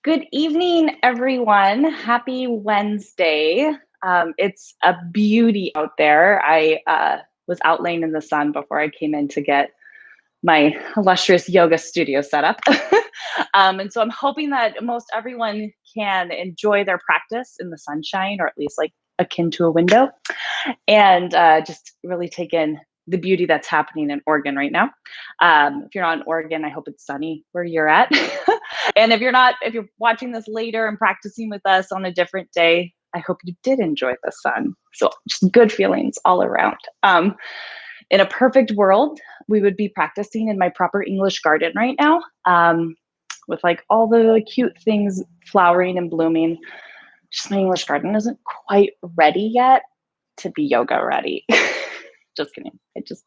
Good evening, everyone. Happy Wednesday. It's a beauty out there. I was out laying in the sun before I came in to get my illustrious yoga studio set up. And so I'm hoping that most everyone can enjoy their practice in the sunshine, or at least like akin to a window, and just really take in the beauty that's happening in Oregon right now. If you're not in Oregon, I hope it's sunny where you're at. And if you're not, if you're watching this later and practicing with us on a different day, I hope you did enjoy the sun. So just good feelings all around. In a perfect world, we would be practicing in my proper English garden right now, with like all the cute things flowering and blooming. Just my English garden isn't quite ready yet to be yoga ready. Just kidding.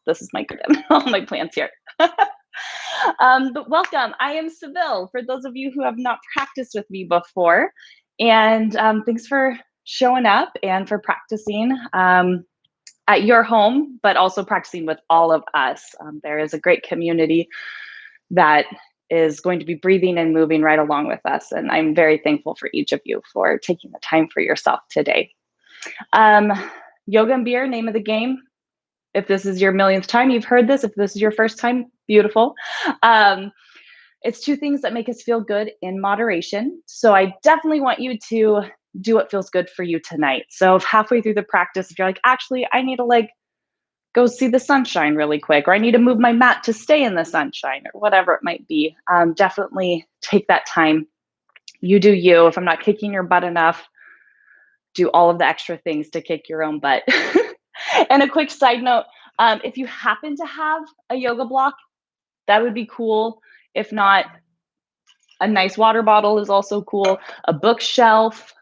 This is my garden, all my plants here. But welcome. I am Seville, for those of you who have not practiced with me before. And thanks for showing up and for practicing at your home, but also practicing with all of us. There is a great community that is going to be breathing and moving right along with us. And I'm very thankful for each of you for taking the time for yourself today. Yoga and beer, name of the game. If this is your millionth time, you've heard this. If this is your first time, beautiful. It's two things that make us feel good in moderation. So I definitely want you to do what feels good for you tonight. So if halfway through the practice, if you're like, actually, I need to go see the sunshine really quick, or I need to move my mat to stay in the sunshine, or whatever it might be, definitely take that time. You do you. If I'm not kicking your butt enough, do all of the extra things to kick your own butt. And a quick side note, if you happen to have a yoga block, that would be cool. If not, a nice water bottle is also cool. A bookshelf,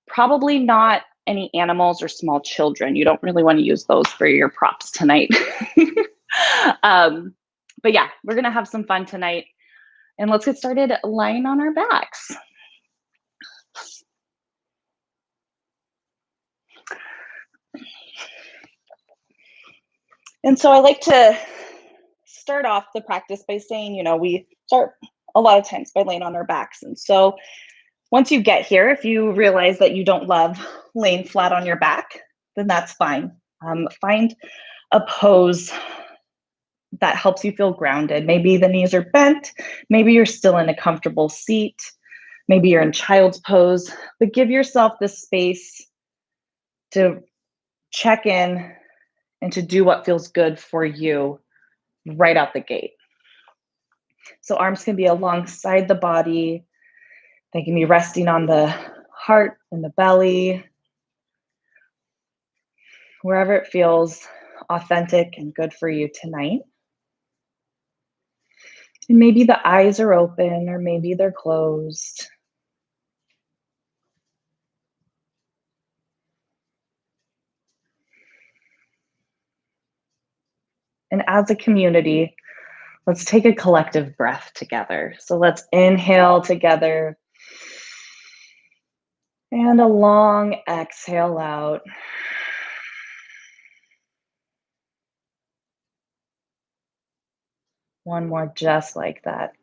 probably not any animals or small children. You don't really want to use those for your props tonight. But yeah, we're going to have some fun tonight. And let's get started lying on our backs. And so I like to start off the practice by saying, we start a lot of times by laying on our backs. And so once you get here, if you realize that you don't love laying flat on your back, then that's fine. Find a pose that helps you feel grounded. Maybe the knees are bent. Maybe you're still in a comfortable seat. Maybe you're in child's pose, but give yourself the space to check in and to do what feels good for you right out the gate. So arms can be alongside the body. They can be resting on the heart and the belly, wherever it feels authentic and good for you tonight. And maybe the eyes are open, or maybe they're closed. And as a community, let's take a collective breath together. So let's inhale together and a long exhale out. One more just like that.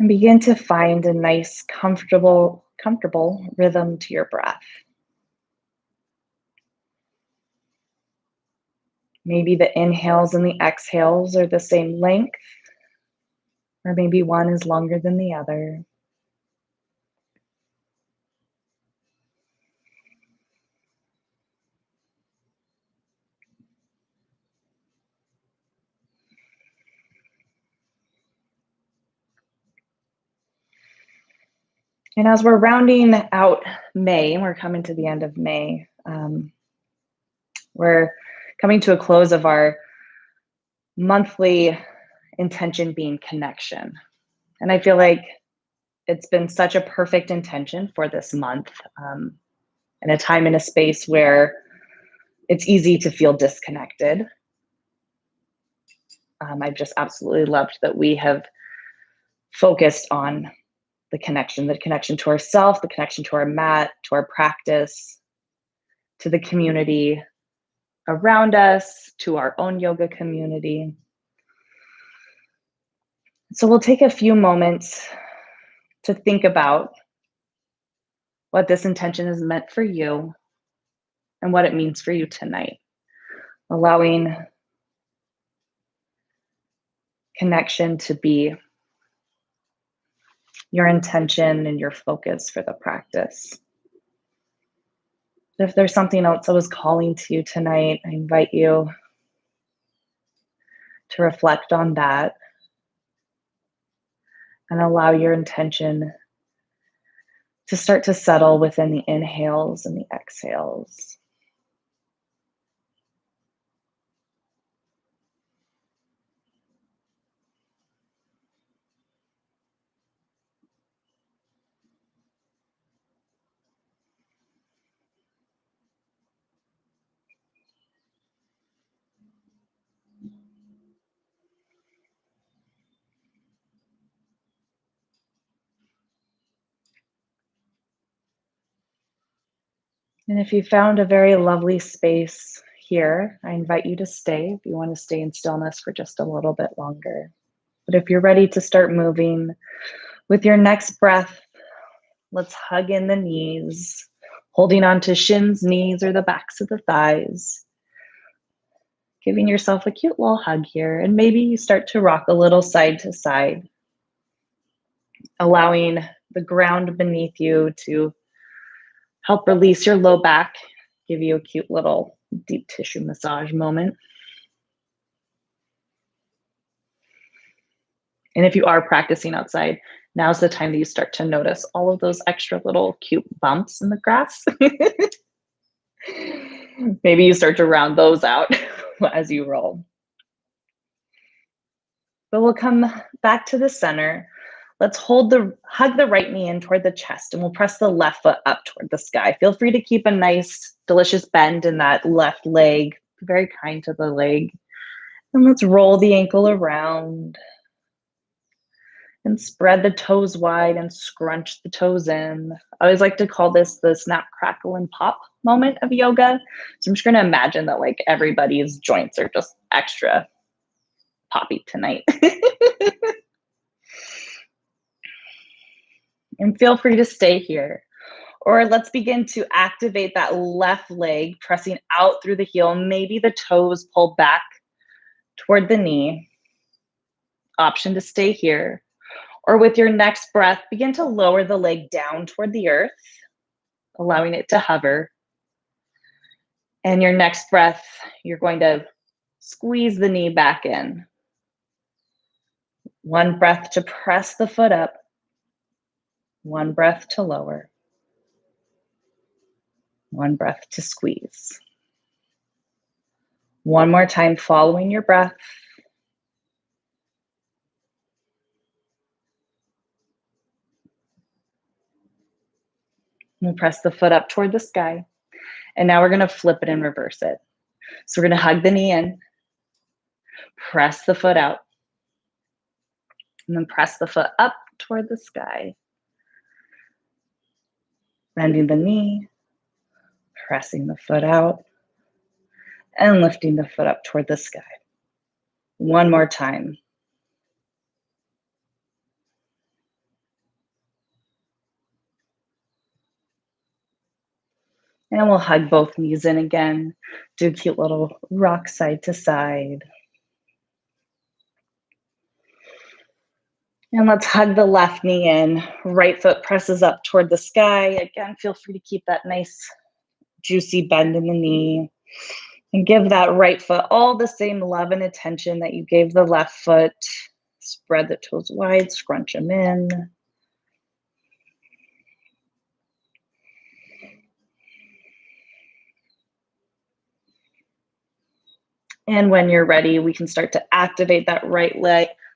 And begin to find a nice, comfortable rhythm to your breath. Maybe the inhales and the exhales are the same length, or maybe one is longer than the other. And as we're rounding out May, we're coming to the end of May, we're coming to a close of our monthly intention being connection. And I feel like it's been such a perfect intention for this month, and a time and a space where it's easy to feel disconnected. I've just absolutely loved that we have focused on the connection to ourself, the connection to our mat, to our practice, to the community around us, to our own yoga community. So we'll take a few moments to think about what this intention is meant for you and what it means for you tonight, allowing connection to be your intention and your focus for the practice. If there's something else that was calling to you tonight, I invite you to reflect on that and allow your intention to start to settle within the inhales and the exhales. And if you found a very lovely space here, I invite you to stay if you want to stay in stillness for just a little bit longer. But if you're ready to start moving with your next breath, let's hug in the knees, holding on to shins, knees, or the backs of the thighs. Giving yourself a cute little hug here. And maybe you start to rock a little side to side, allowing the ground beneath you to help release your low back, give you a cute little deep tissue massage moment. And if you are practicing outside, now's the time that you start to notice all of those extra little cute bumps in the grass. Maybe you start to round those out as you roll. But we'll come back to the center. Let's hug the right knee in toward the chest, and we'll press the left foot up toward the sky. Feel free to keep a nice, delicious bend in that left leg. Be very kind to the leg. And let's roll the ankle around and spread the toes wide and scrunch the toes in. I always like to call this the snap, crackle, and pop moment of yoga. So I'm just going to imagine that like everybody's joints are just extra poppy tonight. And feel free to stay here. Or let's begin to activate that left leg, pressing out through the heel. Maybe the toes pull back toward the knee. Option to stay here. Or with your next breath, begin to lower the leg down toward the earth, allowing it to hover. And your next breath, you're going to squeeze the knee back in. One breath to press the foot up. One breath to lower. One breath to squeeze. One more time, following your breath. We'll press the foot up toward the sky. And now we're going to flip it and reverse it. So we're going to hug the knee in, press the foot out, and then press the foot up toward the sky. Bending the knee, pressing the foot out, and lifting the foot up toward the sky. One more time. And we'll hug both knees in again. Do a cute little rock side to side. And let's hug the left knee in. Right foot presses up toward the sky. Again, feel free to keep that nice, juicy bend in the knee. And give that right foot all the same love and attention that you gave the left foot. Spread the toes wide, scrunch them in. And when you're ready, we can start to activate that right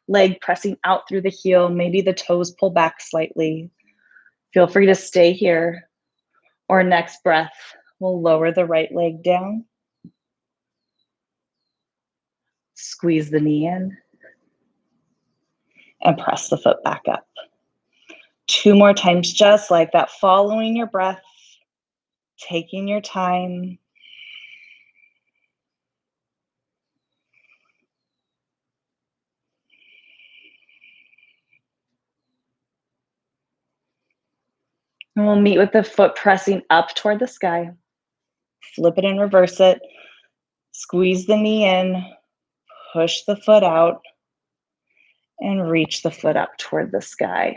leg pressing out through the heel. Maybe the toes pull back slightly. Feel free to stay here. Or next breath, we'll lower the right leg down. Squeeze the knee in. And press the foot back up. Two more times, just like that, following your breath. taking your time. And we'll meet with the foot pressing up toward the sky. Flip it and reverse it. Squeeze the knee in, push the foot out, and reach the foot up toward the sky.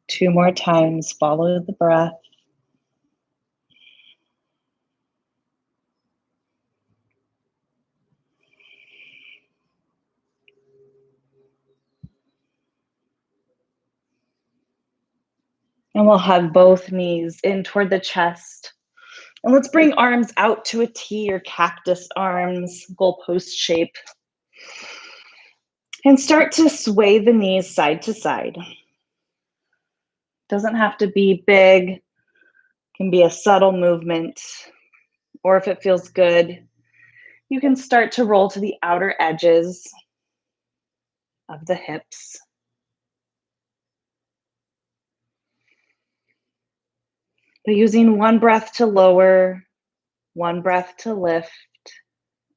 2 more times, follow the breath. And we'll hug both knees in toward the chest. And let's bring arms out to a T or cactus arms, goalpost shape. And start to sway the knees side to side. Doesn't have to be big, can be a subtle movement. Or if it feels good, you can start to roll to the outer edges of the hips. But using one breath to lower, one breath to lift,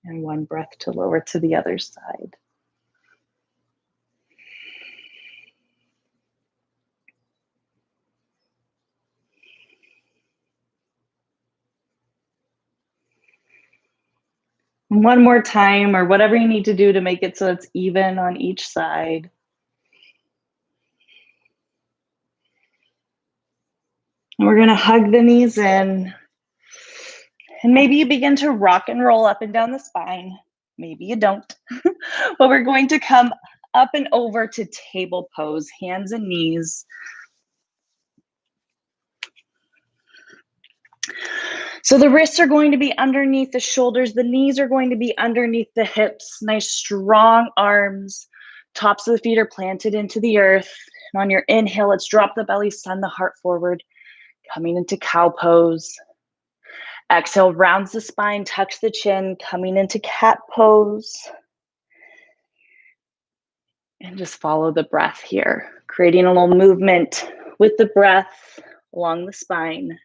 and one breath to lower to the other side. And one more time, or whatever you need to do to make it so it's even on each side. And we're going to hug the knees in. And maybe you begin to rock and roll up and down the spine. Maybe you don't. But we're going to come up and over to table pose, hands and knees. So the wrists are going to be underneath the shoulders. The knees are going to be underneath the hips. Nice strong arms. Tops of the feet are planted into the earth. And on your inhale, let's drop the belly, send the heart forward. Coming into cow pose. Exhale, rounds the spine, tucks the chin, coming into cat pose. And just follow the breath here, creating a little movement with the breath along the spine.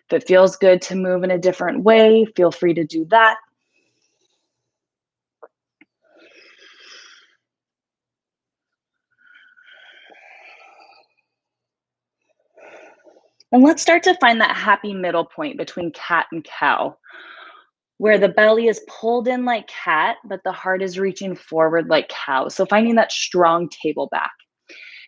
If it feels good to move in a different way, feel free to do that. And let's start to find that happy middle point between cat and cow, where the belly is pulled in like cat, but the heart is reaching forward like cow. So finding that strong table back.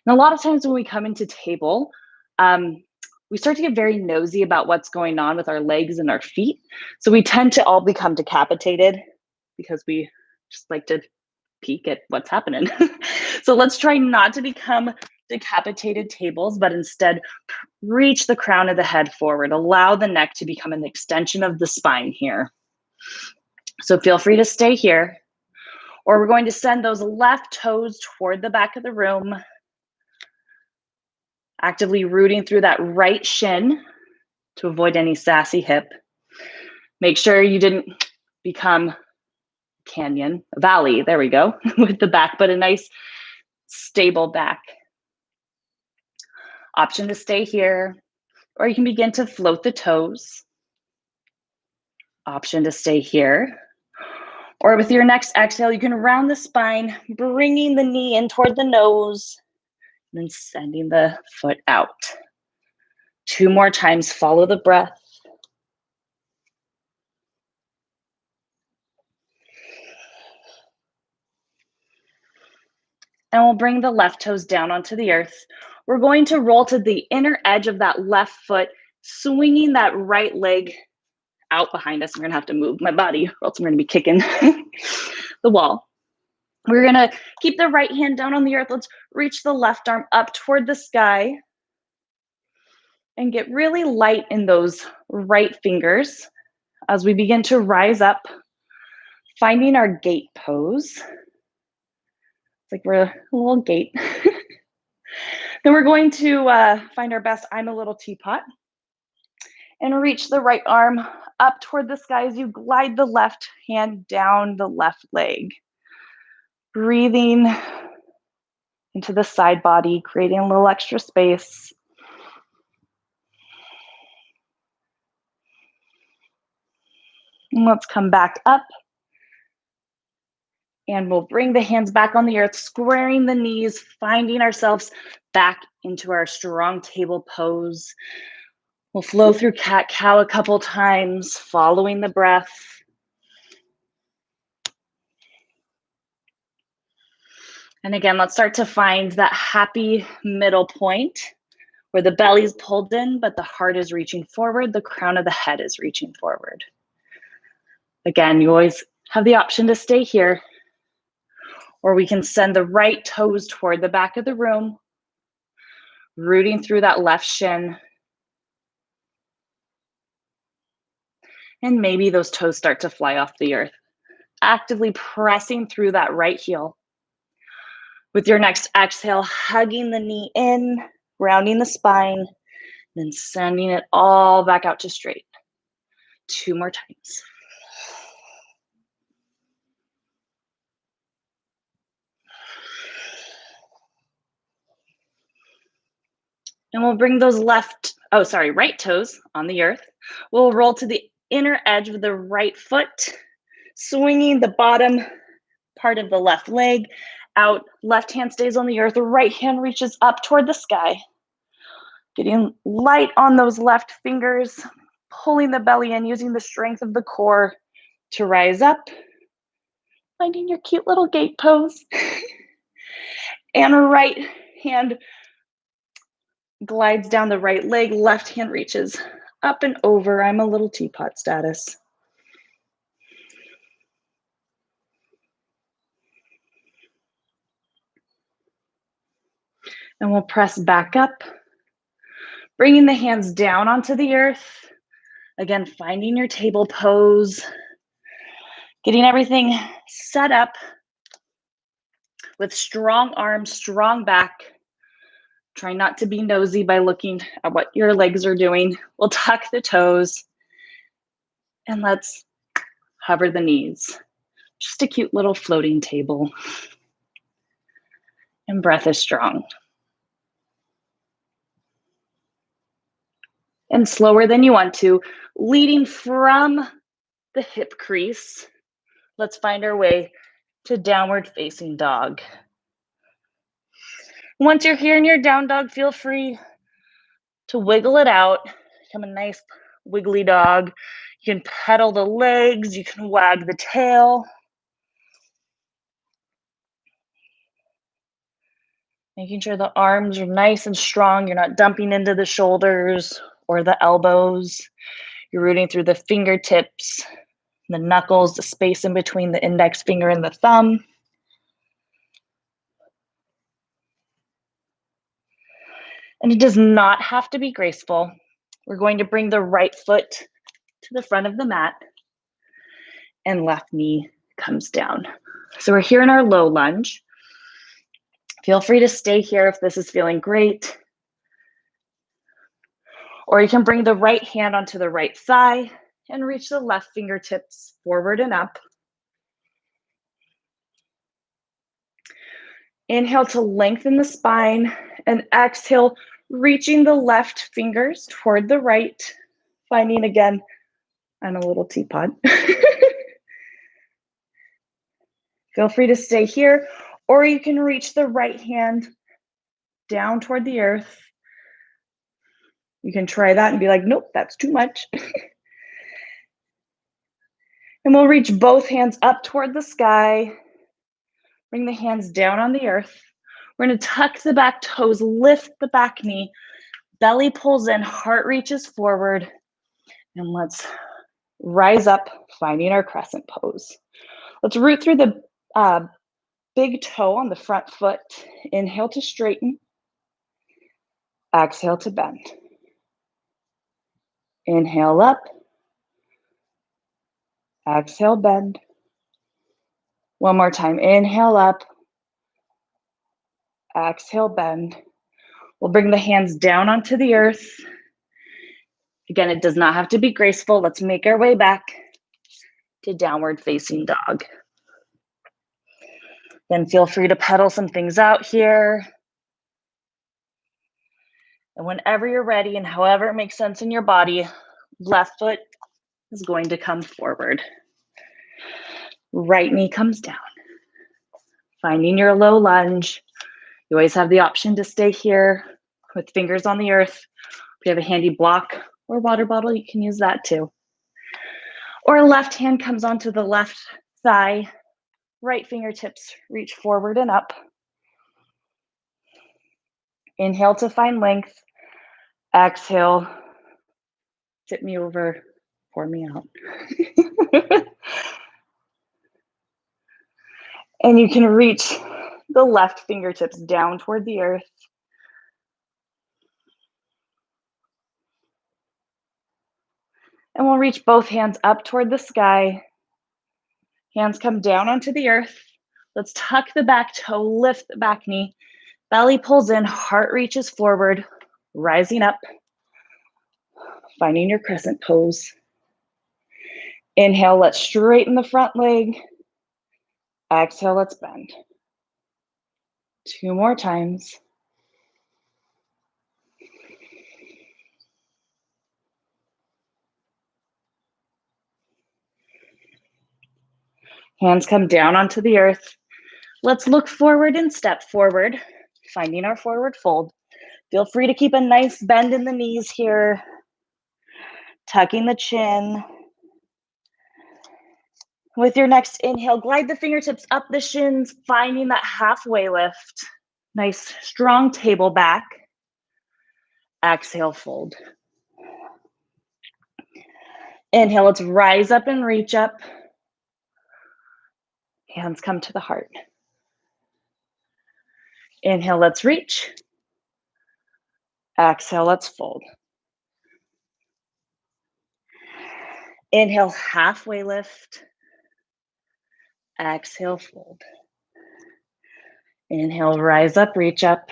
And a lot of times when we come into table, we start to get very nosy about what's going on with our legs and our feet. So we tend to all become decapitated because we just like to peek at what's happening. So let's try not to become decapitated tables, but instead reach the crown of the head forward. Allow the neck to become an extension of the spine here. So feel free to stay here. Or we're going to send those left toes toward the back of the room, actively rooting through that right shin to avoid any sassy hip. Make sure you didn't become canyon, valley, there we go, with the back, but a nice stable back. Option to stay here, or you can begin to float the toes. Option to stay here. Or with your next exhale, you can round the spine, bringing the knee in toward the nose, and then sending the foot out. 2 more times, follow the breath. And we'll bring the left toes down onto the earth. We're going to roll to the inner edge of that left foot, swinging that right leg out behind us. I'm gonna have to move my body, or else I'm gonna be kicking the wall. We're gonna keep the right hand down on the earth. Let's reach the left arm up toward the sky and get really light in those right fingers as we begin to rise up, finding our gate pose. It's like we're a little gate. Then we're going to find our best I'm a little teapot and reach the right arm up toward the sky as you glide the left hand down the left leg. Breathing into the side body, creating a little extra space. And let's come back up. And we'll bring the hands back on the earth, squaring the knees, finding ourselves back into our strong table pose. We'll flow through cat-cow a couple times, following the breath. And again, let's start to find that happy middle point where the belly's pulled in, but the heart is reaching forward, the crown of the head is reaching forward. Again, you always have the option to stay here, or we can send the right toes toward the back of the room, rooting through that left shin. And maybe those toes start to fly off the earth, actively pressing through that right heel. With your next exhale, hugging the knee in, rounding the spine, then sending it all back out to straight. 2 more times. And we'll bring those right toes on the earth. We'll roll to the inner edge of the right foot, swinging the bottom part of the left leg out. Left hand stays on the earth, the right hand reaches up toward the sky. Getting light on those left fingers, pulling the belly in, using the strength of the core to rise up. Finding your cute little gate pose. And right hand glides down the right leg, left hand reaches up and over. I'm a little teapot status. And we'll press back up, bringing the hands down onto the earth. Again, finding your table pose, getting everything set up with strong arms, strong back. Try not to be nosy by looking at what your legs are doing. We'll tuck the toes and let's hover the knees. Just a cute little floating table. And breath is strong. And slower than you want to, leading from the hip crease. Let's find our way to downward facing dog. Once you're here in your down dog, feel free to wiggle it out, become a nice wiggly dog. You can pedal the legs, you can wag the tail. Making sure the arms are nice and strong. You're not dumping into the shoulders or the elbows. You're rooting through the fingertips, the knuckles, the space in between the index finger and the thumb. And it does not have to be graceful. We're going to bring the right foot to the front of the mat and left knee comes down. So we're here in our low lunge. Feel free to stay here if this is feeling great. Or you can bring the right hand onto the right thigh and reach the left fingertips forward and up. Inhale to lengthen the spine and exhale, reaching the left fingers toward the right, finding again, I'm a little teapot. Feel free to stay here, or you can reach the right hand down toward the earth. You can try that and be like, nope, that's too much. And we'll reach both hands up toward the sky. Bring the hands down on the earth. We're going to tuck the back toes, lift the back knee, belly pulls in, heart reaches forward. And let's rise up, finding our crescent pose. Let's root through the big toe on the front foot. Inhale to straighten. Exhale to bend. Inhale up. Exhale, bend. One more time. Inhale up. Exhale, bend. We'll bring the hands down onto the earth. Again, it does not have to be graceful. Let's make our way back to downward facing dog. Then feel free to pedal some things out here. And whenever you're ready and however it makes sense in your body, left foot is going to come forward. Right knee comes down. Finding your low lunge. You always have the option to stay here with fingers on the earth. If you have a handy block or water bottle, you can use that too. Or left hand comes onto the left thigh. Right fingertips reach forward and up. Inhale to find length. Exhale, tip me over, pour me out. And you can reach the left fingertips down toward the earth. And we'll reach both hands up toward the sky. Hands come down onto the earth. Let's tuck the back toe, lift the back knee. Belly pulls in, heart reaches forward, rising up. Finding your crescent pose. Inhale, let's straighten the front leg. Exhale, let's bend. 2 more times. Hands come down onto the earth. Let's look forward and step forward, finding our forward fold. Feel free to keep a nice bend in the knees here, tucking the chin. With your next inhale, glide the fingertips up the shins, finding that halfway lift. Nice, strong table back. Exhale, fold. Inhale, let's rise up and reach up. Hands come to the heart. Inhale, let's reach. Exhale, let's fold. Inhale, halfway lift. Exhale, fold. Inhale, rise up, reach up.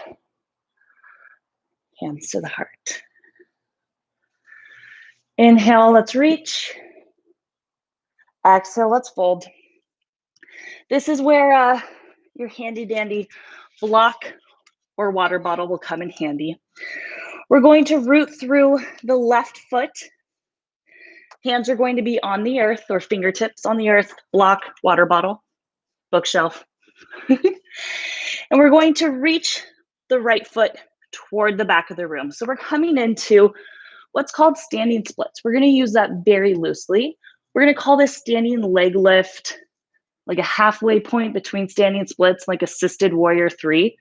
Hands to the heart. Inhale, let's reach. Exhale, let's fold. This is where your handy dandy block or water bottle will come in handy. We're going to root through the left foot. Hands are going to be on the earth or fingertips on the earth, block, water bottle, bookshelf. And we're going to reach the right foot toward the back of the room. So we're coming into what's called standing splits. We're going to use that very loosely. We're going to call this standing leg lift, like a halfway point between standing splits, like assisted warrior 3.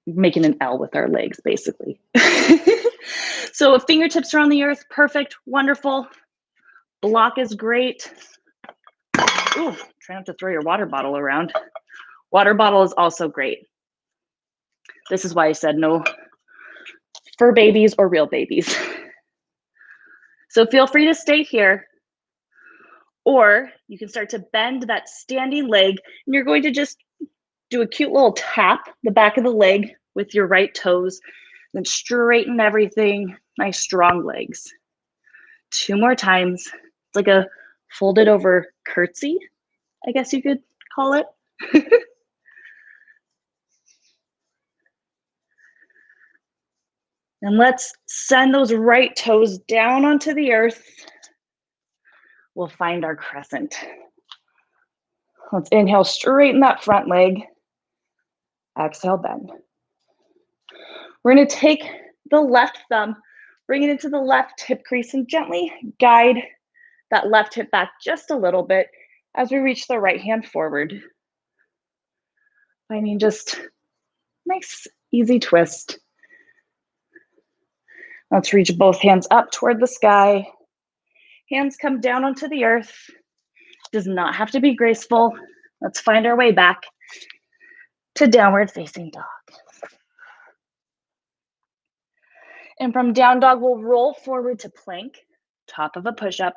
Making an L with our legs, basically. So if fingertips are on the earth, perfect, wonderful. Block is great. Ooh, try not to throw your water bottle around. Water bottle is also great. This is why I said no fur babies or real babies. So feel free to stay here, or you can start to bend that standing leg, and you're going to just do a cute little tap the back of the leg with your right toes, then straighten everything. Nice strong legs. 2 more times. It's like a folded over curtsy, I guess you could call it. And let's send those right toes down onto the earth. We'll find our crescent. Let's inhale, straighten that front leg. Exhale, bend. We're going to take the left thumb, bring it into the left hip crease, and gently guide that left hip back just a little bit as we reach the right hand forward. Finding just nice, easy twist. Let's reach both hands up toward the sky. Hands come down onto the earth. Does not have to be graceful. Let's find our way back to downward facing dog. And from down dog, we'll roll forward to plank, top of a push-up.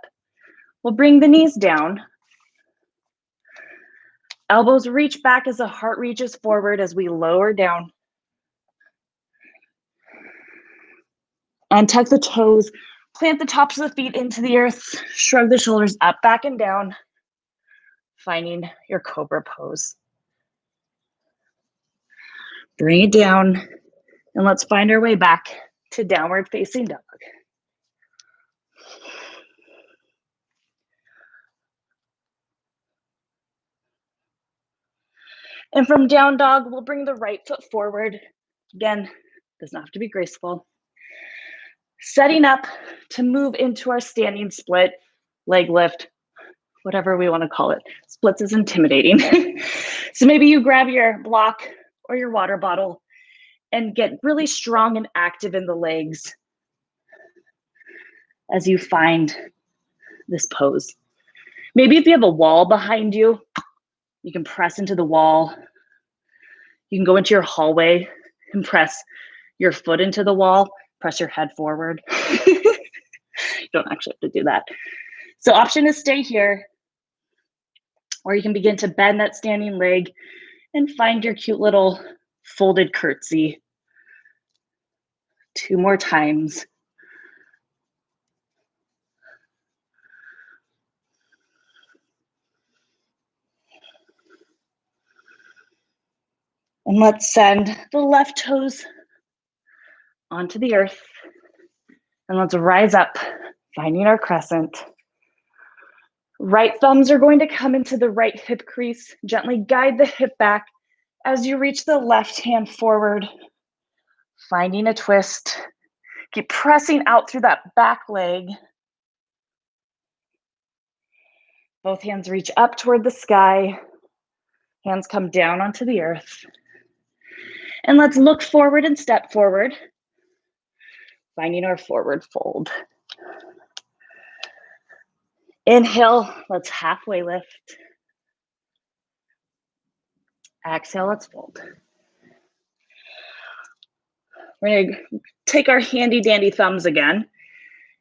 We'll bring the knees down. Elbows reach back as the heart reaches forward as we lower down. Untuck the toes, plant the tops of the feet into the earth, shrug the shoulders up, back, and down, finding your cobra pose. Bring it down, and let's find our way back to downward facing dog. And from down dog, we'll bring the right foot forward. Again, does not have to be graceful. Setting up to move into our standing split, leg lift, whatever we want to call it. Splits is intimidating. So maybe you grab your block or your water bottle and get really strong and active in the legs as you find this pose. Maybe if you have a wall behind you, you can press into the wall. You can go into your hallway and press your foot into the wall, press your head forward. You don't actually have to do that. So option is stay here, or you can begin to bend that standing leg and find your cute little folded curtsy. 2 more times. And let's send the left toes onto the earth. And let's rise up, finding our crescent. Right thumbs are going to come into the right hip crease. Gently guide the hip back as you reach the left hand forward, finding a twist. Keep pressing out through that back leg. Both hands reach up toward the sky. Hands come down onto the earth. And let's look forward and step forward, finding our forward fold. Inhale, let's halfway lift. Exhale, let's fold. We're gonna take our handy dandy thumbs again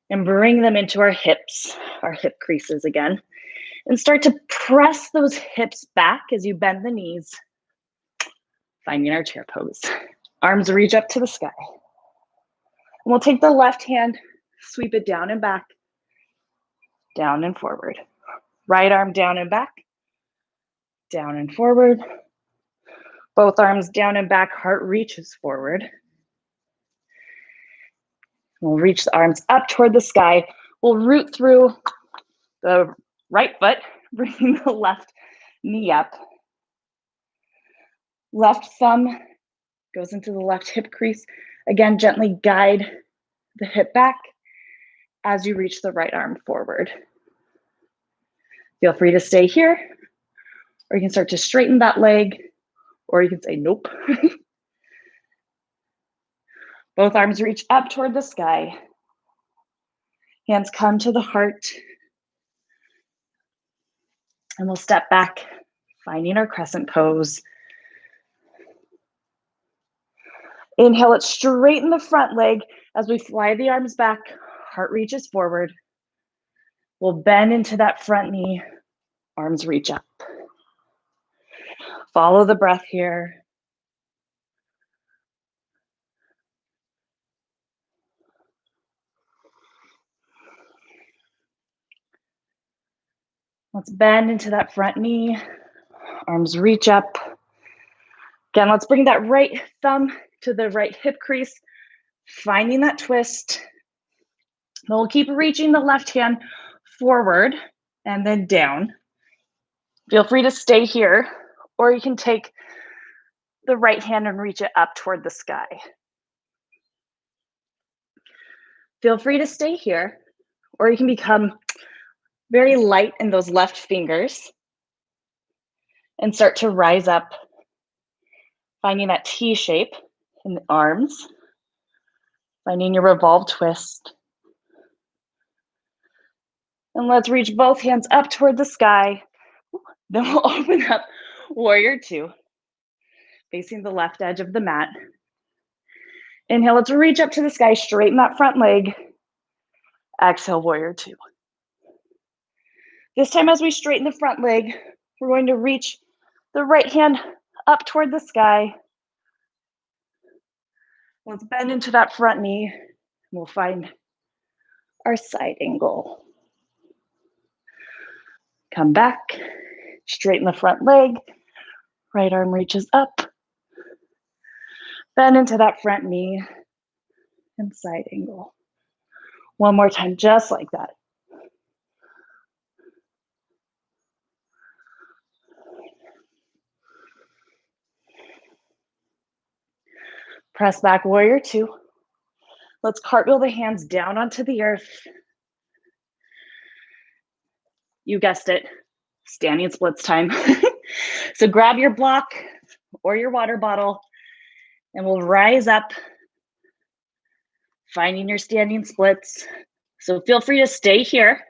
and bring them into our hips, our hip creases again, and start to press those hips back as you bend the knees, finding our chair pose. Arms reach up to the sky. And we'll take the left hand, sweep it down and back, down and forward. Right arm down and back, down and forward. Both arms down and back, heart reaches forward. We'll reach the arms up toward the sky. We'll root through the right foot, bringing the left knee up. Left thumb goes into the left hip crease. Again, gently guide the hip back as you reach the right arm forward. Feel free to stay here, or you can start to straighten that leg, or you can say nope. Both arms reach up toward the sky. Hands come to the heart. And we'll step back, finding our crescent pose. Inhale, let's straighten the front leg as we fly the arms back, heart reaches forward. We'll bend into that front knee, arms reach up. Follow the breath here. Let's bend into that front knee, arms reach up. Again, let's bring that right thumb to the right hip crease, finding that twist. Then we'll keep reaching the left hand forward and then down. Feel free to stay here, or you can take the right hand and reach it up toward the sky. Feel free to stay here, or you can become very light in those left fingers and start to rise up, finding that T shape in the arms, finding your revolve twist. And let's reach both hands up toward the sky. Then we'll open up warrior two, facing the left edge of the mat. Inhale, let's reach up to the sky, straighten that front leg. Exhale, warrior two. This time as we straighten the front leg, we're going to reach the right hand up toward the sky. Let's bend into that front knee. We'll find our side angle. Come back, straighten the front leg. Right arm reaches up. Bend into that front knee and side angle. One more time, just like that. Press back, warrior two. Let's cartwheel the hands down onto the earth. You guessed it, standing splits time. So grab your block or your water bottle and we'll rise up, finding your standing splits. So feel free to stay here,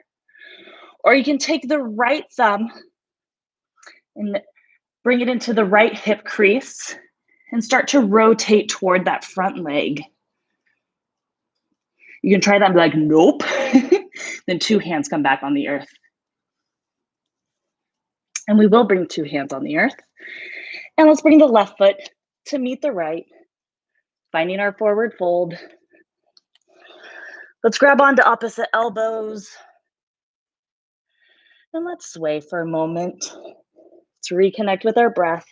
or you can take the right thumb and bring it into the right hip crease and start to rotate toward that front leg. You can try that and be like, nope. Then two hands come back on the earth. And we will bring two hands on the earth. And let's bring the left foot to meet the right, finding our forward fold. Let's grab onto opposite elbows. And let's sway for a moment to reconnect with our breath.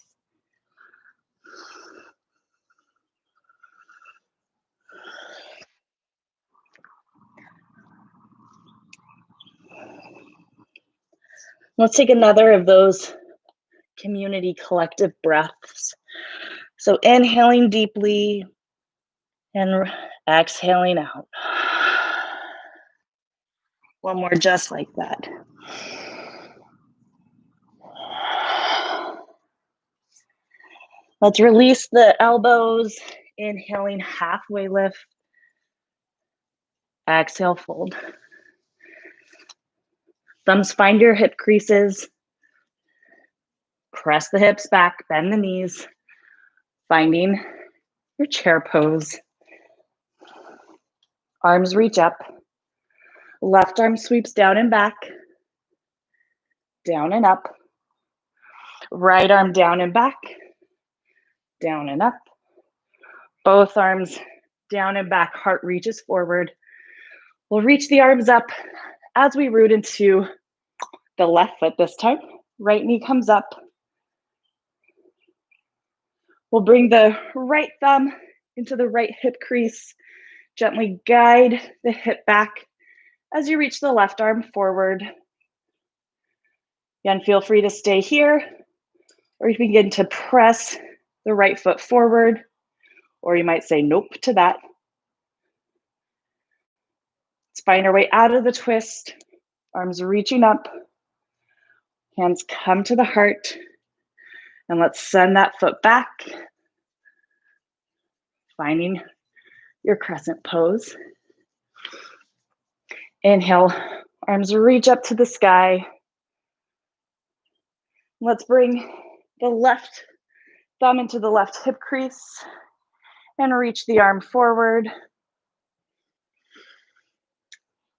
Let's take another of those community collective breaths. So inhaling deeply and exhaling out. One more just like that. Let's release the elbows, inhaling halfway lift. Exhale, fold. Thumbs find your hip creases. Press the hips back, bend the knees, finding your chair pose. Arms reach up. Left arm sweeps down and back, down and up. Right arm down and back, down and up. Both arms down and back, heart reaches forward. We'll reach the arms up as we root into the left foot this time. Right knee comes up. We'll bring the right thumb into the right hip crease. Gently guide the hip back as you reach the left arm forward. Again, feel free to stay here, or you can begin to press the right foot forward, or you might say nope to that. Let's find our way out of the twist. Arms reaching up, hands come to the heart, and let's send that foot back, finding your crescent pose. Inhale, arms reach up to the sky. Let's bring the left thumb into the left hip crease and reach the arm forward.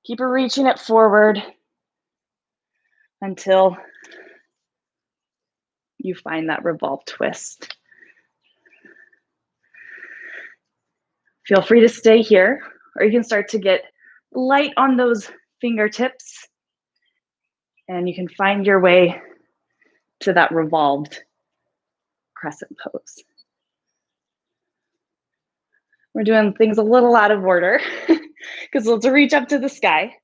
Keep reaching it forward until you find that revolved twist. Feel free to stay here, or you can start to get light on those fingertips, and you can find your way to that revolved crescent pose. We're doing things a little out of order because let's reach up to the sky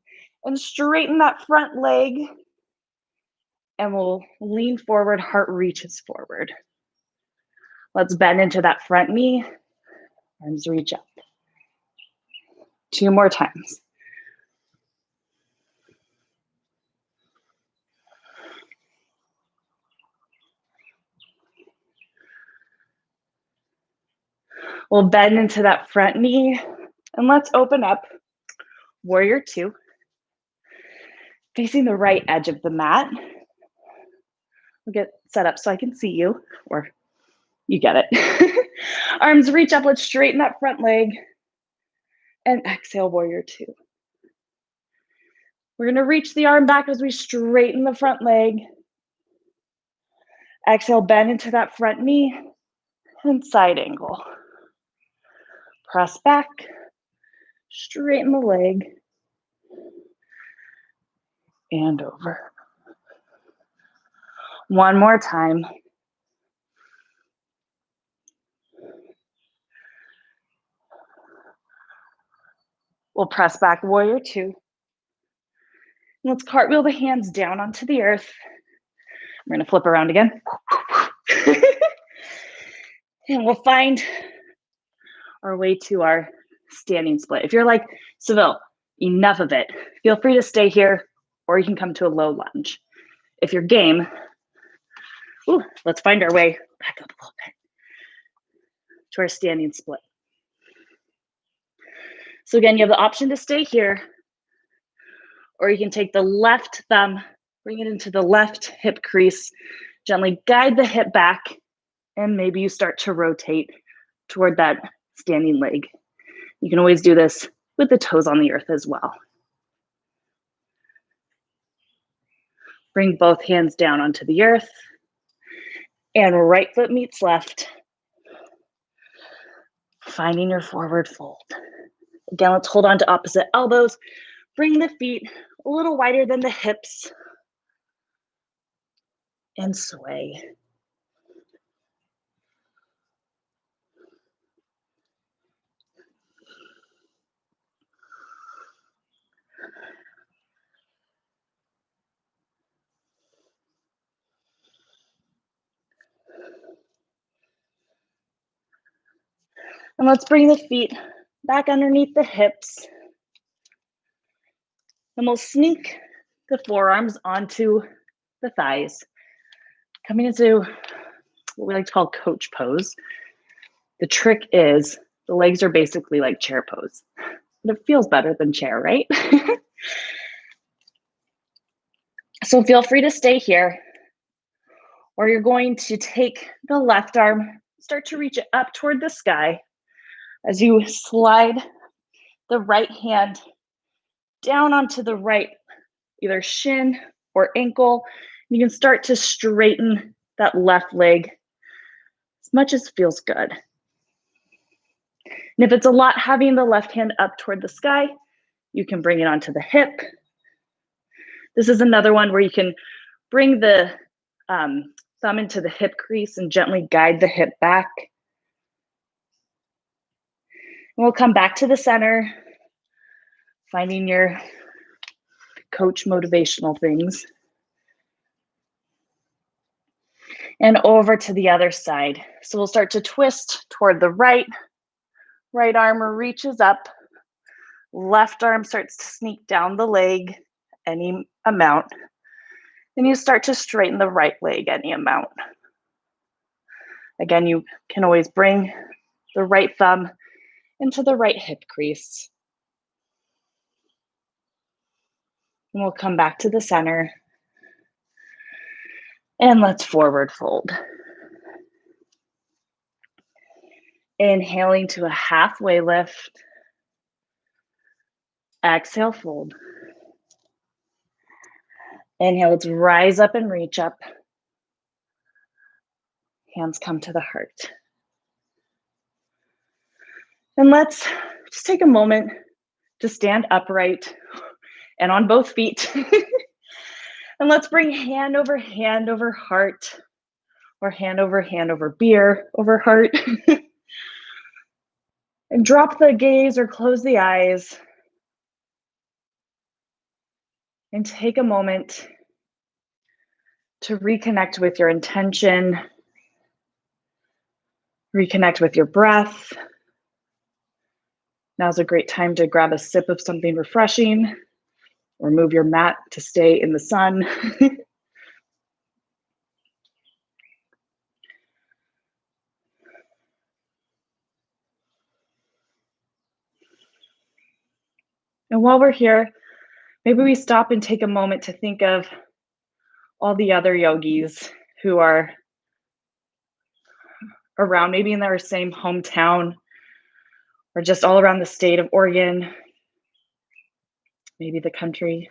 and straighten that front leg, and we'll lean forward, heart reaches forward. Let's bend into that front knee, arms reach up. Two more times. We'll bend into that front knee, and let's open up warrior two, facing the right edge of the mat. We'll get set up so I can see you, or you get it. Arms reach up, let's straighten that front leg, and exhale, warrior two. We're gonna reach the arm back as we straighten the front leg. Exhale, bend into that front knee, and side angle. Press back, straighten the leg, and over. One more time. We'll press back, warrior two. Let's cartwheel the hands down onto the earth. We're gonna flip around again. And we'll find our way to our standing split. If you're like, Seville, enough of it, feel free to stay here, or you can come to a low lunge. If you're game, let's find our way back up a little bit to our standing split. So again, you have the option to stay here, or you can take the left thumb, bring it into the left hip crease, gently guide the hip back, and maybe you start to rotate toward that standing leg. You can always do this with the toes on the earth as well. Bring both hands down onto the earth, and right foot meets left, finding your forward fold. Again, let's hold on to opposite elbows. Bring the feet a little wider than the hips and sway. And let's bring the feet back underneath the hips. And we'll sneak the forearms onto the thighs, coming into what we like to call coach pose. The trick is the legs are basically like chair pose. But it feels better than chair, right? So feel free to stay here, or you're going to take the left arm, start to reach it up toward the sky as you slide the right hand down onto the right, either shin or ankle. You can start to straighten that left leg as much as feels good. And if it's a lot having the left hand up toward the sky, you can bring it onto the hip. This is another one where you can bring the thumb into the hip crease and gently guide the hip back. And we'll come back to the center, finding your coach motivational things. And over to the other side. So we'll start to twist toward the right. Right arm reaches up. Left arm starts to sneak down the leg any amount. Then you start to straighten the right leg any amount. Again, you can always bring the right thumb into the right hip crease. And we'll come back to the center. And let's forward fold. Inhaling to a halfway lift. Exhale, fold. Inhale, let's rise up and reach up. Hands come to the heart. And let's just take a moment to stand upright and on both feet. And let's bring hand over heart, or hand over beer over heart. And drop the gaze or close the eyes. And take a moment to reconnect with your intention, reconnect with your breath. Now's a great time to grab a sip of something refreshing, or move your mat to stay in the sun. And while we're here, maybe we stop and take a moment to think of all the other yogis who are around, maybe in their same hometown, or just all around the state of Oregon, maybe the country,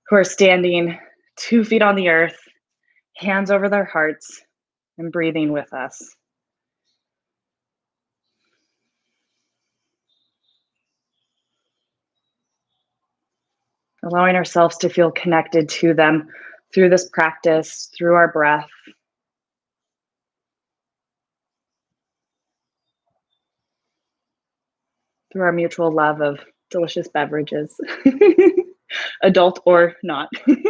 who are standing 2 feet on the earth, hands over their hearts, and breathing with us. Allowing ourselves to feel connected to them through this practice, through our breath. Through our mutual love of delicious beverages, adult or not. And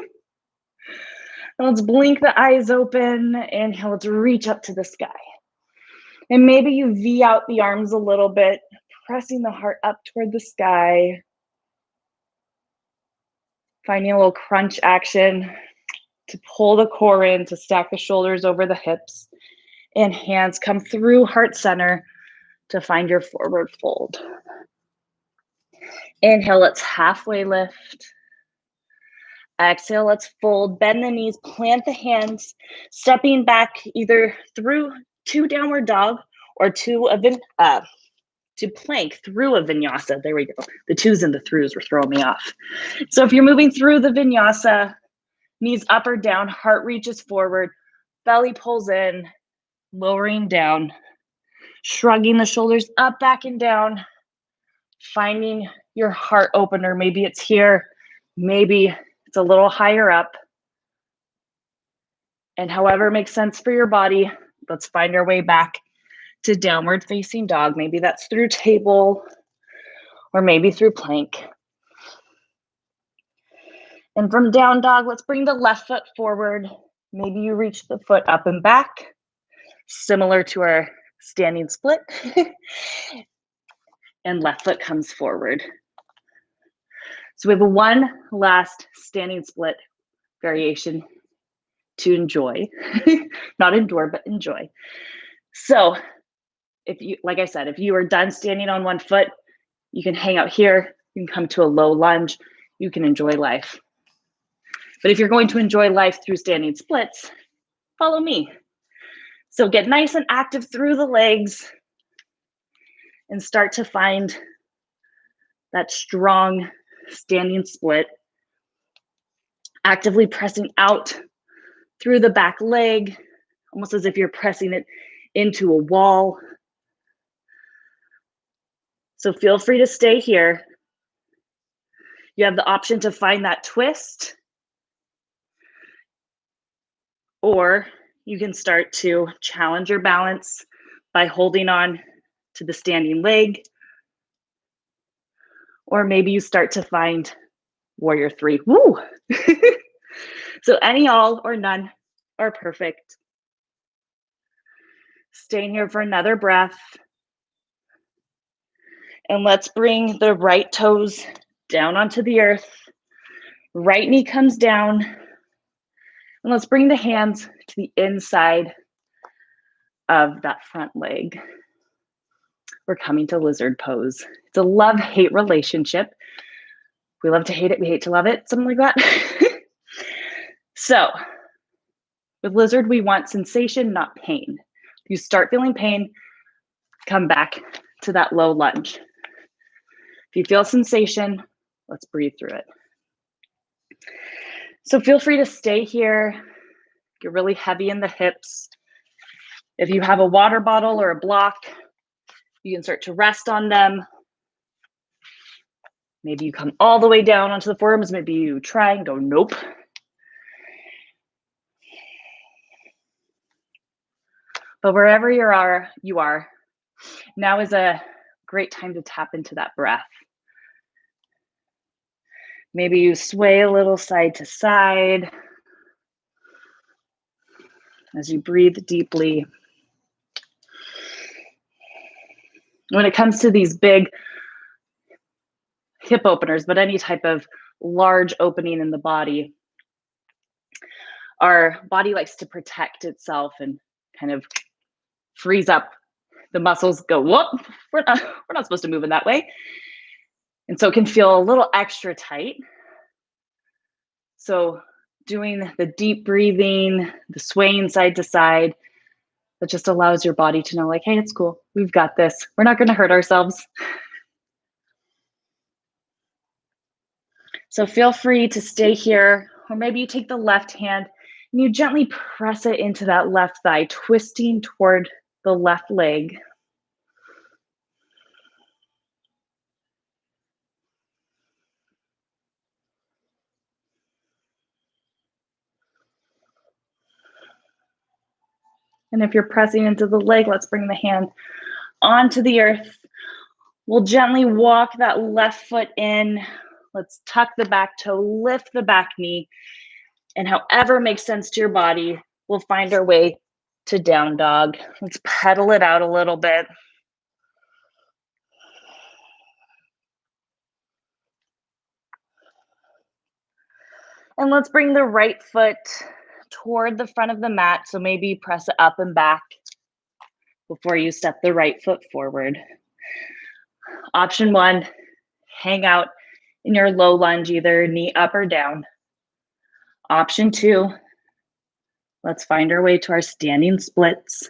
let's blink the eyes open. Inhale, let's reach up to the sky. And maybe you V out the arms a little bit, pressing the heart up toward the sky. Finding a little crunch action to pull the core in, to stack the shoulders over the hips. And hands come through heart center to find your forward fold. Inhale, let's halfway lift. Exhale, let's fold, bend the knees, plant the hands, stepping back either through to downward dog or to plank through a vinyasa. There we go. The twos and the throughs were throwing me off. So if you're moving through the vinyasa, knees up or down, heart reaches forward, belly pulls in, lowering down, shrugging the shoulders up, back, and down, finding your heart opener. Maybe it's here, maybe it's a little higher up. And however makes sense for your body, let's find our way back to downward facing dog. Maybe that's through table or maybe through plank. And from down dog, let's bring the left foot forward. Maybe you reach the foot up and back, similar to our standing split. And left foot comes forward. So we have one last standing split variation to enjoy. Not endure, but enjoy. So if you, like I said, if you are done standing on one foot, you can hang out here, you can come to a low lunge, you can enjoy life. But if you're going to enjoy life through standing splits, follow me. So get nice and active through the legs and start to find that strong standing split. Actively pressing out through the back leg, almost as if you're pressing it into a wall. So feel free to stay here. You have the option to find that twist, or you can start to challenge your balance by holding on to the standing leg, or maybe you start to find warrior three. Woo! So any, all, or none are perfect. Staying here for another breath. And let's bring the right toes down onto the earth. Right knee comes down. And let's bring the hands to the inside of that front leg. We're coming to lizard pose. It's a love-hate relationship. We love to hate it, we hate to love it, something like that. So with lizard, we want sensation, not pain. If you start feeling pain, come back to that low lunge. If you feel sensation, let's breathe through it. So feel free to stay here. Get really heavy in the hips. If you have a water bottle or a block, you can start to rest on them. Maybe you come all the way down onto the forearms. Maybe you try and go, nope. But wherever you are, now is a great time to tap into that breath. Maybe you sway a little side to side as you breathe deeply. When it comes to these big hip openers, but any type of large opening in the body, our body likes to protect itself and kind of freeze up. The muscles go, whoop, we're not supposed to move in that way. And so it can feel a little extra tight. So doing the deep breathing, the swaying side to side, that just allows your body to know, like, hey, it's cool. We've got this. We're not going to hurt ourselves. So feel free to stay here, or maybe you take the left hand and you gently press it into that left thigh, twisting toward the left leg. And if you're pressing into the leg, let's bring the hand onto the earth. We'll gently walk that left foot in. Let's tuck the back toe, lift the back knee, and however makes sense to your body, we'll find our way to down dog. Let's pedal it out a little bit. And let's bring the right foot toward the front of the mat. So maybe press it up and back before you step the right foot forward. Option one, hang out in your low lunge, either knee up or down. Option two, let's find our way to our standing splits.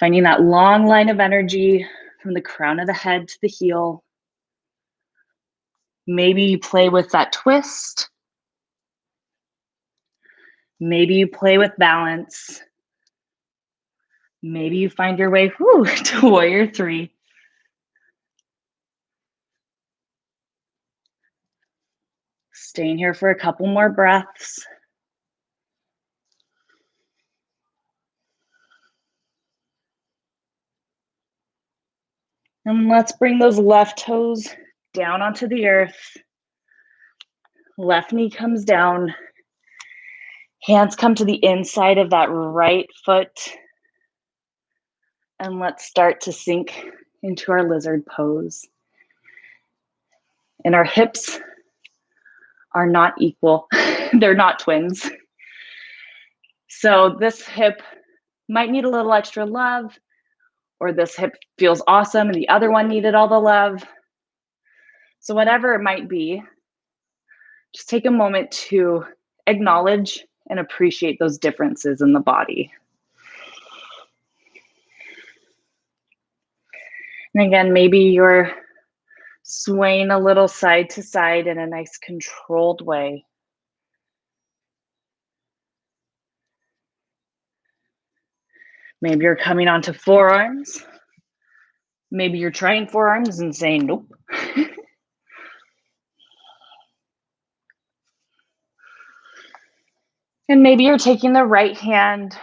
Finding that long line of energy from the crown of the head to the heel. Maybe you play with that twist. Maybe you play with balance. Maybe you find your way to warrior three. Staying here for a couple more breaths. And let's bring those left toes down onto the earth. Left knee comes down. Hands come to the inside of that right foot. And let's start to sink into our lizard pose. And our hips are not equal. They're not twins. So this hip might need a little extra love, or this hip feels awesome and the other one needed all the love. So whatever it might be, just take a moment to acknowledge and appreciate those differences in the body. And again, maybe you're swaying a little side to side in a nice controlled way. Maybe you're coming onto forearms. Maybe you're trying forearms and saying, nope. And maybe you're taking the right hand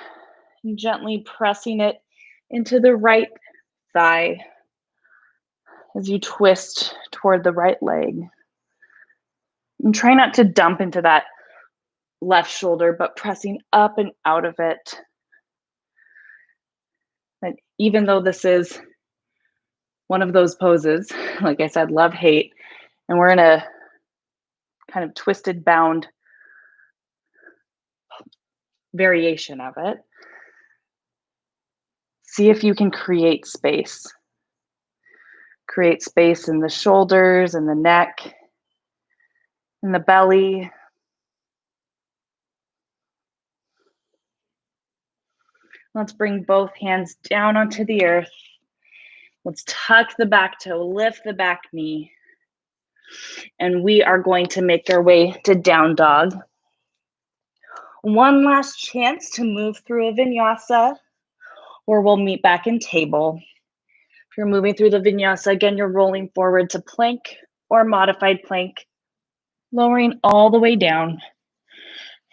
and gently pressing it into the right thigh as you twist toward the right leg. And try not to dump into that left shoulder, but pressing up and out of it. And even though this is one of those poses, like I said, love, hate, and we're in a kind of twisted bound variation of it, see if you can create space. Create space in the shoulders and the neck, in the belly. Let's bring both hands down onto the earth. Let's tuck the back toe, lift the back knee. And we are going to make our way to down dog. One last chance to move through a vinyasa, or we'll meet back in table. If you're moving through the vinyasa, again, you're rolling forward to plank or modified plank, lowering all the way down,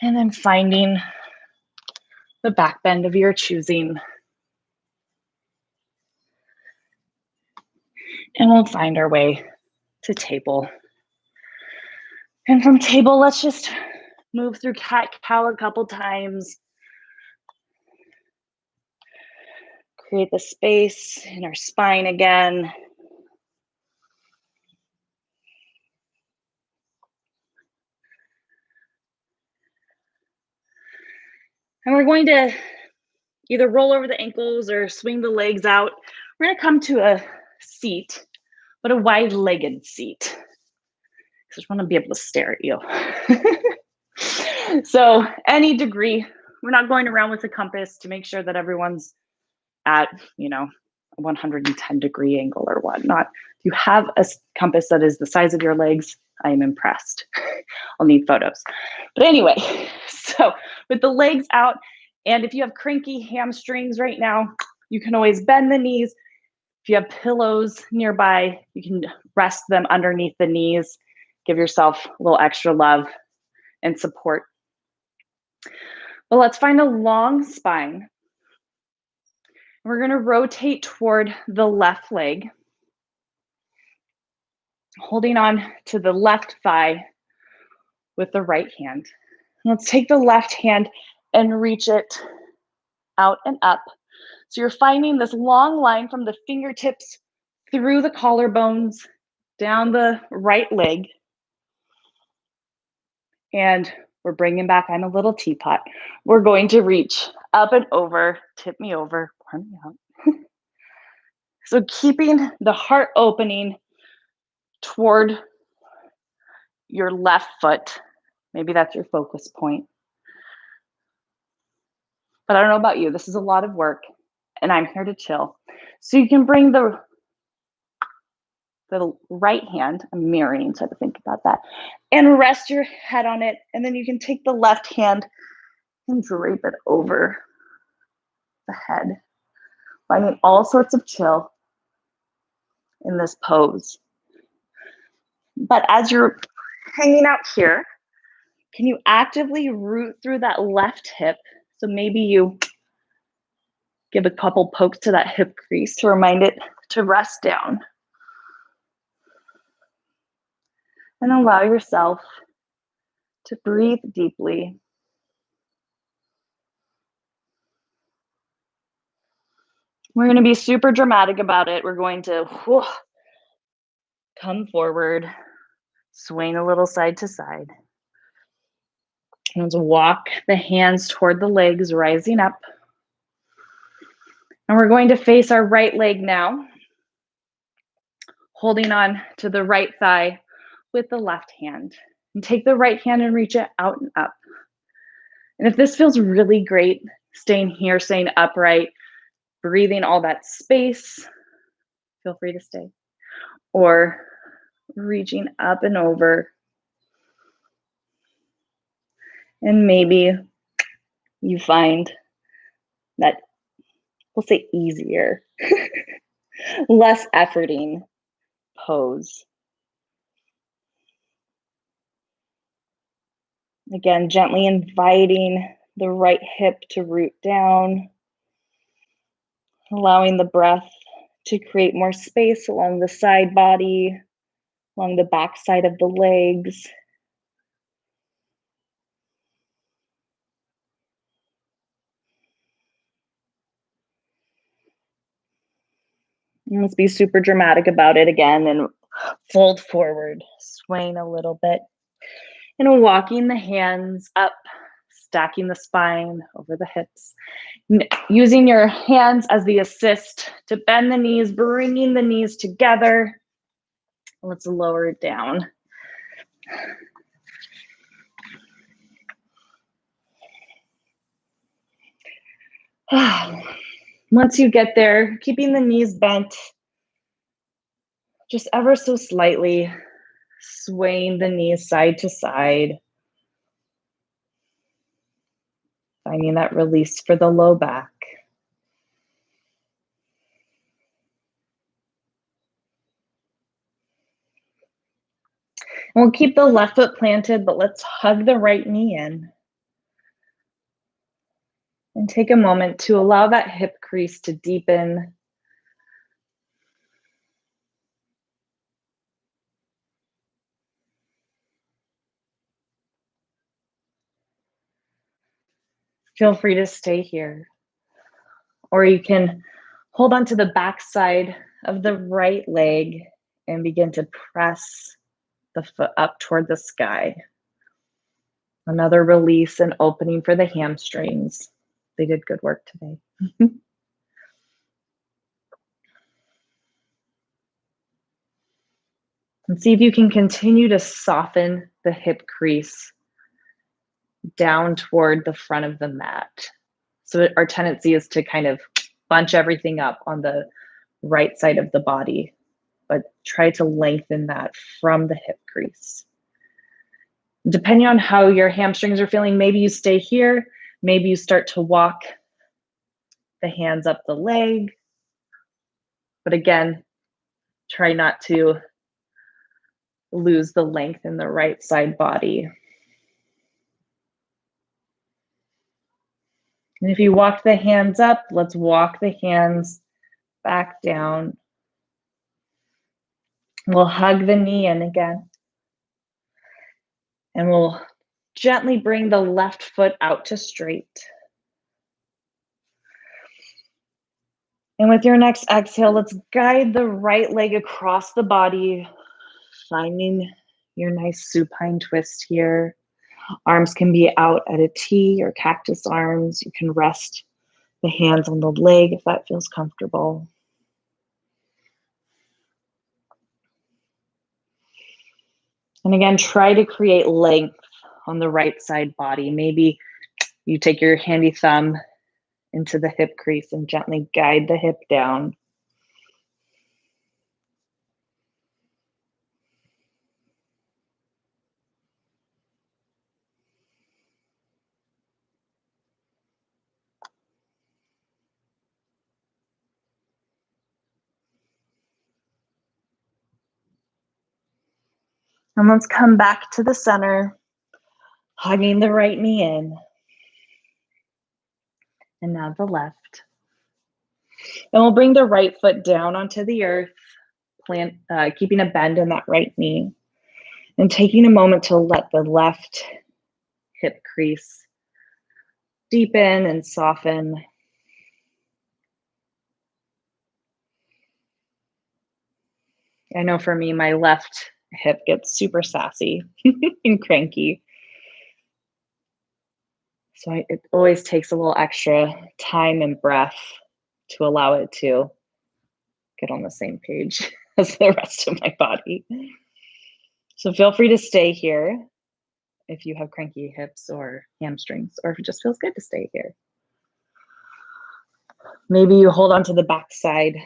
and then finding the back bend of your choosing. And we'll find our way to table. And from table, let's just move through cat-cow a couple times. Create the space in our spine again. And we're going to either roll over the ankles or swing the legs out. We're going to come to a seat, but a wide-legged seat. I just want to be able to stare at you. So any degree, we're not going around with a compass to make sure that everyone's at, a 110-degree angle or whatnot. If you have a compass that is the size of your legs, I am impressed. I'll need photos. But anyway, so with the legs out, and if you have cranky hamstrings right now, you can always bend the knees. If you have pillows nearby, you can rest them underneath the knees. Give yourself a little extra love and support. But let's find a long spine. We're going to rotate toward the left leg, holding on to the left thigh with the right hand. Let's take the left hand and reach it out and up. So you're finding this long line from the fingertips through the collarbones, down the right leg. And we're bringing back, I'm a little teapot. We're going to reach up and over, tip me over, pour me out. So keeping the heart opening toward your left foot. Maybe that's your focus point. But I don't know about you, this is a lot of work and I'm here to chill. So you can bring the right hand, I'm mirroring, so I have to think about that, and rest your head on it. And then you can take the left hand and drape it over the head, finding all sorts of chill in this pose. But as you're hanging out here, can you actively root through that left hip? So maybe you give a couple pokes to that hip crease to remind it to rest down. And allow yourself to breathe deeply. We're going to be super dramatic about it. We're going to come forward, swing a little side to side. And let's walk the hands toward the legs, rising up. And we're going to face our right leg now, holding on to the right thigh with the left hand. And take the right hand and reach it out and up. And if this feels really great, staying here, staying upright, breathing all that space, feel free to stay. Or reaching up and over. And maybe you find that, we'll say, easier, less efforting pose. Again, gently inviting the right hip to root down, allowing the breath to create more space along the side body, along the back side of the legs. And let's be super dramatic about it again and fold forward, swaying a little bit. And walking the hands up, stacking the spine over the hips. Using your hands as the assist to bend the knees, bringing the knees together. Let's lower it down. Once you get there, keeping the knees bent, just ever so slightly, swaying the knees side to side. Finding that release for the low back. And we'll keep the left foot planted, but let's hug the right knee in. And take a moment to allow that hip crease to deepen. Feel free to stay here. Or you can hold on to the back side of the right leg and begin to press the foot up toward the sky. Another release and opening for the hamstrings. They did good work today. And see if you can continue to soften the hip crease down toward the front of the mat. So our tendency is to kind of bunch everything up on the right side of the body, but try to lengthen that from the hip crease. Depending on how your hamstrings are feeling, maybe you stay here, maybe you start to walk the hands up the leg. But again, try not to lose the length in the right side body. And if you walk the hands up, let's walk the hands back down. We'll hug the knee in again. And we'll gently bring the left foot out to straight. And with your next exhale, let's guide the right leg across the body, finding your nice supine twist here. Arms can be out at a T or cactus arms. You can rest the hands on the leg if that feels comfortable. And again, try to create length on the right side body. Maybe you take your handy thumb into the hip crease and gently guide the hip down. And let's come back to the center, hugging the right knee in. And now the left. And we'll bring the right foot down onto the earth, keeping a bend in that right knee. And taking a moment to let the left hip crease deepen and soften. I know for me, my left hip gets super sassy and cranky. So it always takes a little extra time and breath to allow it to get on the same page as the rest of my body. So feel free to stay here if you have cranky hips or hamstrings, or if it just feels good to stay here. Maybe you hold onto the back side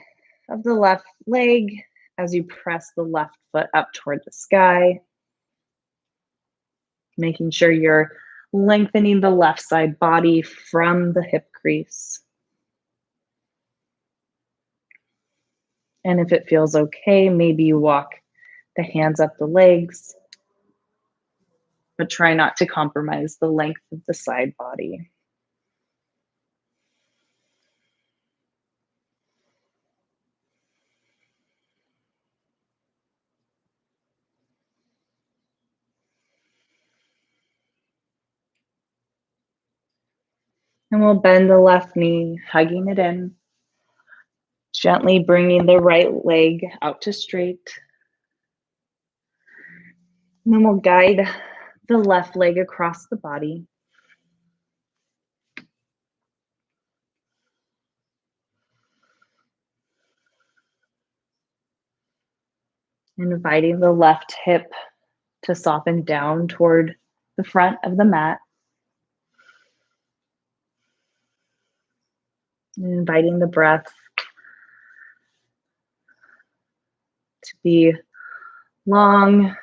of the left leg as you press the left foot up toward the sky, making sure you're lengthening the left side body from the hip crease. And if it feels okay, maybe you walk the hands up the legs, but try not to compromise the length of the side body. And we'll bend the left knee, hugging it in, gently bringing the right leg out to straight. And then we'll guide the left leg across the body. Inviting the left hip to soften down toward the front of the mat. And inviting the breath to be long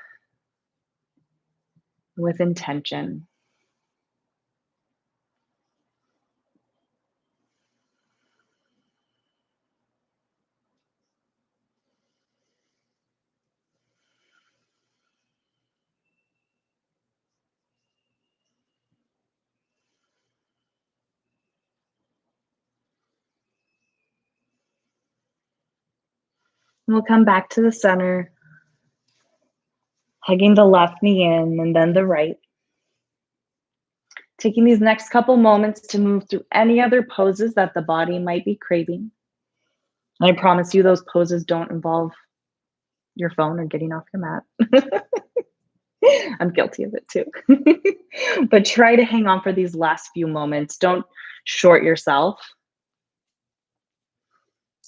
with intention. And we'll come back to the center, hugging the left knee in and then the right. Taking these next couple moments to move through any other poses that the body might be craving. And I promise you those poses don't involve your phone or getting off your mat. I'm guilty of it too. But try to hang on for these last few moments. Don't short yourself.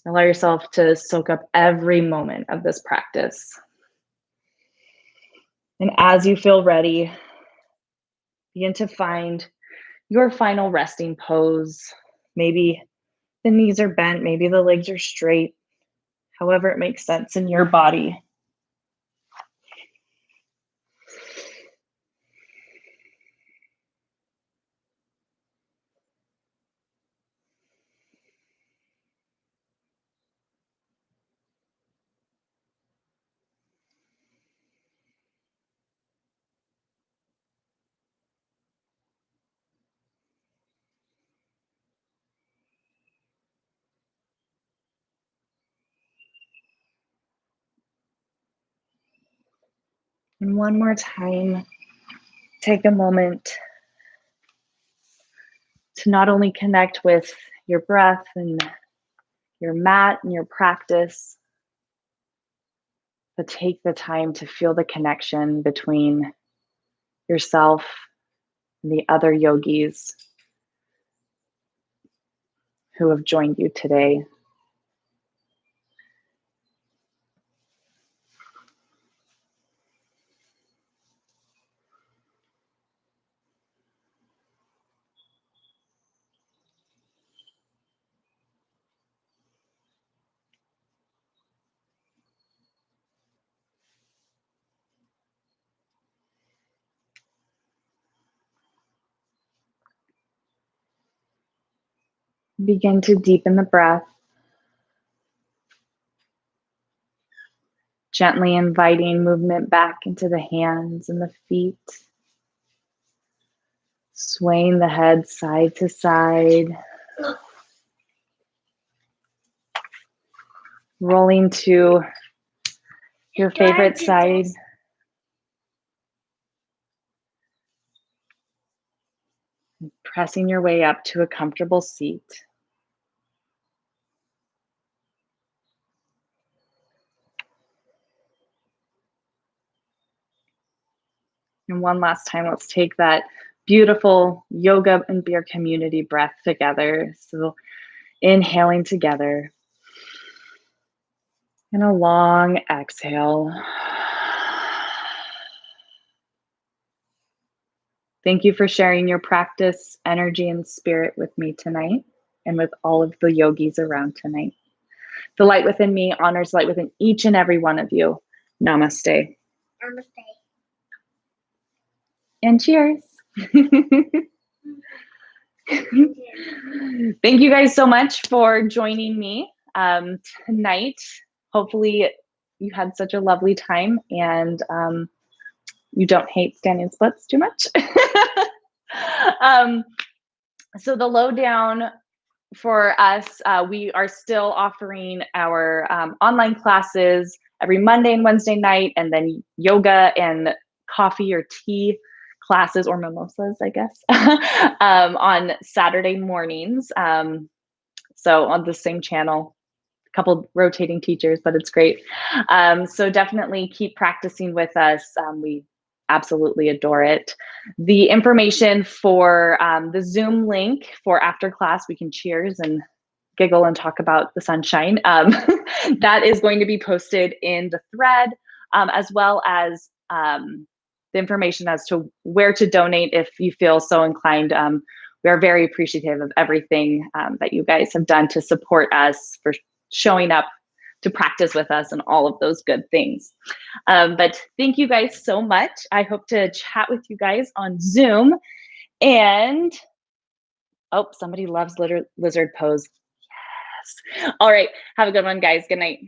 Allow yourself to soak up every moment of this practice. And as you feel ready, begin to find your final resting pose. Maybe the knees are bent, maybe the legs are straight, however it makes sense in your body. And one more time, take a moment to not only connect with your breath and your mat and your practice, but take the time to feel the connection between yourself and the other yogis who have joined you today. Begin to deepen the breath, gently inviting movement back into the hands and the feet, swaying the head side to side, rolling to your favorite side. Pressing your way up to a comfortable seat. And one last time, let's take that beautiful yoga and beer community breath together. So inhaling together. And a long exhale. Thank you for sharing your practice, energy, and spirit with me tonight and with all of the yogis around tonight. The light within me honors light within each and every one of you. Namaste. Namaste. And cheers. Thank you guys so much for joining me tonight. Hopefully you had such a lovely time and you don't hate standing splits too much. So the lowdown for us, we are still offering our online classes every Monday and Wednesday night, and then yoga and coffee or tea classes, or mimosas, I guess, on Saturday mornings. So on the same channel, a couple rotating teachers, but it's great. So definitely keep practicing with us. We absolutely adore it. The information for the Zoom link for after class, we can cheers and giggle and talk about the sunshine. That is going to be posted in the thread, as well as the information as to where to donate if you feel so inclined. We are very appreciative of everything that you guys have done to support us, for showing up to practice with us and all of those good things. But thank you guys so much. I hope to chat with you guys on Zoom. And oh, somebody loves lizard pose. Yes. All right. Have a good one, guys. Good night.